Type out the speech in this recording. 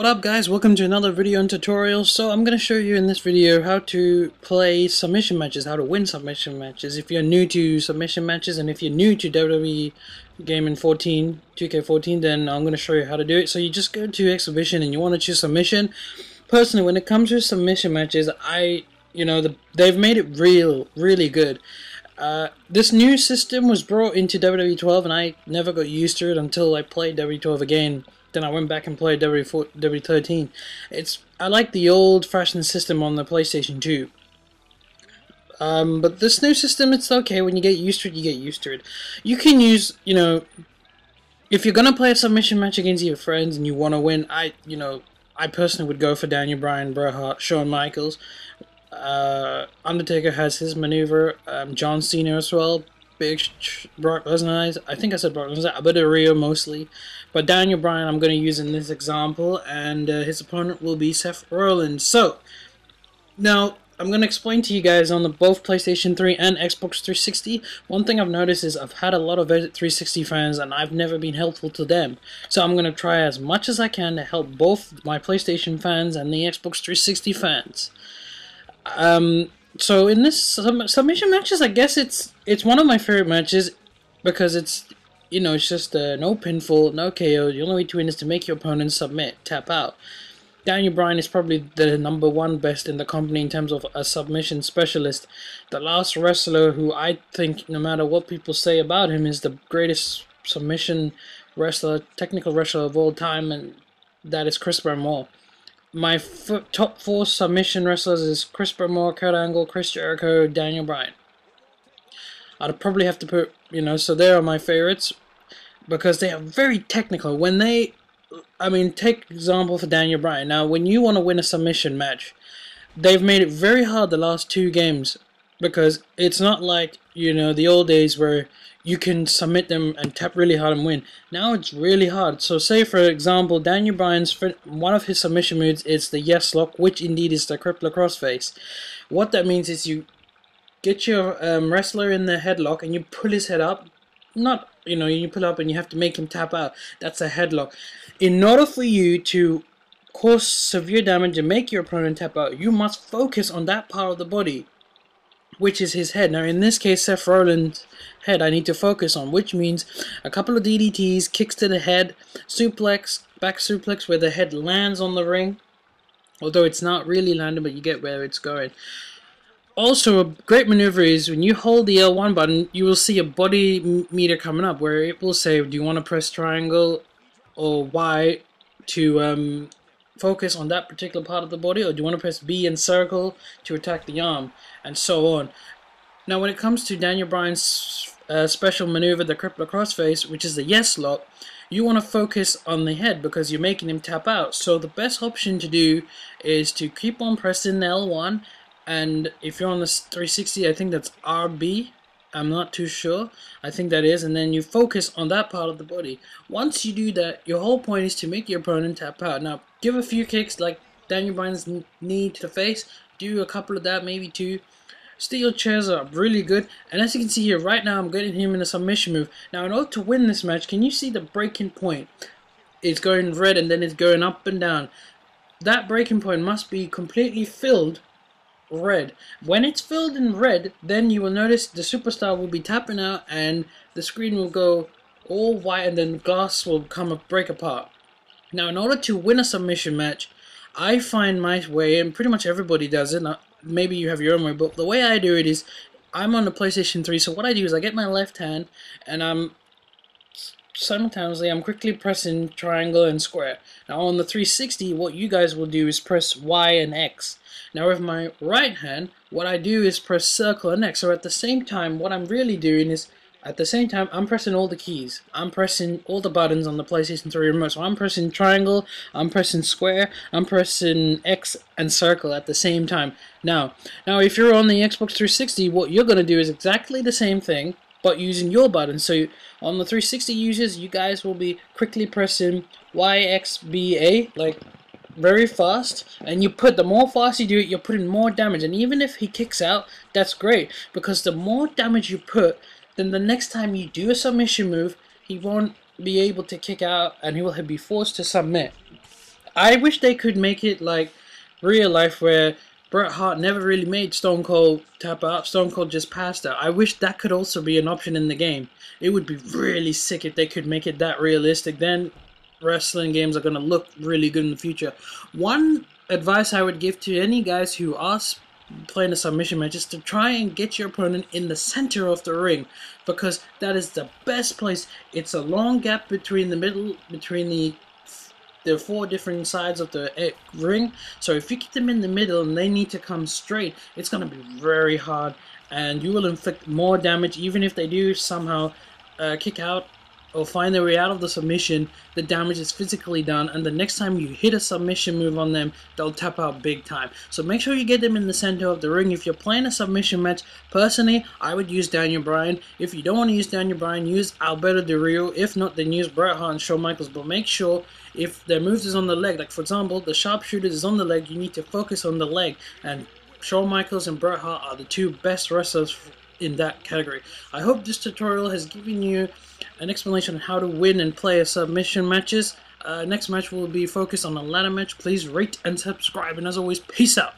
What up guys, welcome to another video and tutorial. So I'm going to show you in this video how to play submission matches, how to win submission matches. If you're new to submission matches and if you're new to WWE Gaming 14, 2K14, then I'm going to show you how to do it. So you just go to exhibition and you want to choose submission. Personally, when it comes to submission matches, they've made it really good. This new system was brought into WWE 12 and I never got used to it until I played WWE 12 again. Then I went back and played WWE 13. I like the old-fashioned system on the PlayStation 2. But this new system, it's okay. When you get used to it, you get used to it. You can use, if you're gonna play a submission match against your friends and you want to win, I personally would go for Daniel Bryan, Bret Hart, Shawn Michaels. Undertaker has his maneuver. John Cena as well. Brock Lesnar, I think I said Brock Lesnar, a bit of Rio mostly, but Daniel Bryan I'm going to use in this example, and his opponent will be Seth Rollins. So, now I'm going to explain to you guys on both PlayStation 3 and Xbox 360. One thing I've noticed is I've had a lot of 360 fans and I've never been helpful to them. So I'm going to try as much as I can to help both my PlayStation fans and the Xbox 360 fans. So in this submission matches, I guess it's one of my favorite matches because it's just no pinfall, no KO. The only way to win is to make your opponent submit, tap out. Daniel Bryan is probably the #1 best in the company in terms of a submission specialist. The last wrestler who I think, no matter what people say about him, is the greatest submission wrestler, technical wrestler of all time, and that is Chris Benoit. My top 4 submission wrestlers is Chris Benoit, Kurt Angle, Chris Jericho, Daniel Bryan. I'd probably have to put, so they are my favorites because they are very technical. Take example for Daniel Bryan. Now, when you want to win a submission match, they've made it very hard the last 2 games because it's not like, the old days where you can submit them and tap really hard and win. Now it's really hard. So say for example, Daniel Bryan's one of his submission moves is the yes lock, which indeed is the crippler crossface. What that means is you get your wrestler in the headlock and you pull his head up. You pull up and you have to make him tap out. That's a headlock. In order for you to cause severe damage and make your opponent tap out, you must focus on that part of the body, which is his head. Now in this case, Seth Rollins' head I need to focus on, which means a couple of DDTs, kicks to the head, suplex, back suplex where the head lands on the ring, although it's not really landing, but you get where it's going. Also, a great maneuver is when you hold the L1 button, you will see a body meter coming up where it will say, do you want to press triangle or Y to focus on that particular part of the body, or do you want to press B and circle to attack the arm, and so on. Now when it comes to Daniel Bryan's special maneuver, the crippler crossface, which is the yes lock, you want to focus on the head because you're making him tap out. So the best option to do is to keep on pressing the L1, and if you're on the 360, I think that's RB, I'm not too sure, I think that is, and then you focus on that part of the body. Once you do that, your whole point is to make your opponent tap out. Now give a few kicks like Daniel Bryan's knee to the face, do a couple of that, maybe 2. Steel chairs are really good, and as you can see here, right now I'm getting him in a submission move. Now in order to win this match, can you see the breaking point? It's going red and then it's going up and down. That breaking point must be completely filled red. When it's filled in red, then you will notice the superstar will be tapping out and the screen will go all white and then the glass will break apart. Now in order to win a submission match, I find my way, and pretty much everybody does it, maybe you have your own way, but the way I do it is, I'm on the PlayStation 3, so what I do is I get my left hand, and I'm quickly pressing triangle and square. Now on the 360, what you guys will do is press Y and X. Now with my right hand, what I do is press circle and X, so at the same time, what I'm really doing is, at the same time, I'm pressing all the keys. I'm pressing all the buttons on the PlayStation 3 remote. So I'm pressing triangle, I'm pressing square, I'm pressing X and circle at the same time. Now if you're on the Xbox 360, what you're going to do is exactly the same thing, but using your buttons. So on the 360 users, you guys will be quickly pressing Y, X, B, A, like very fast, and the more fast you do it, you're putting more damage. And even if he kicks out, that's great, because the more damage you put, then the next time you do a submission move, he won't be able to kick out and he will be forced to submit. I wish they could make it like real life where Bret Hart never really made Stone Cold tap out. Stone Cold just passed out. I wish that could also be an option in the game. It would be really sick if they could make it that realistic. Then wrestling games are going to look really good in the future. One advice I would give to any guys who are playing a submission match is to try and get your opponent in the center of the ring, because that is the best place. It's a long gap between the four different sides of the ring. So if you get them in the middle and they need to come straight, it's going to be very hard, and you will inflict more damage. Even if they do somehow kick out or find their way out of the submission, the damage is physically done, and the next time you hit a submission move on them, they'll tap out big time. So make sure you get them in the center of the ring. If you're playing a submission match, personally, I would use Daniel Bryan. If you don't want to use Daniel Bryan, use Alberto Del Rio. If not, then use Bret Hart and Shawn Michaels. But make sure if their moves is on the leg, like for example, the sharpshooter is on the leg, you need to focus on the leg. And Shawn Michaels and Bret Hart are the two best wrestlers in that category. I hope this tutorial has given you an explanation on how to win and play a submission matches. Next match will be focused on a ladder match. Please rate and subscribe, and as always, peace out.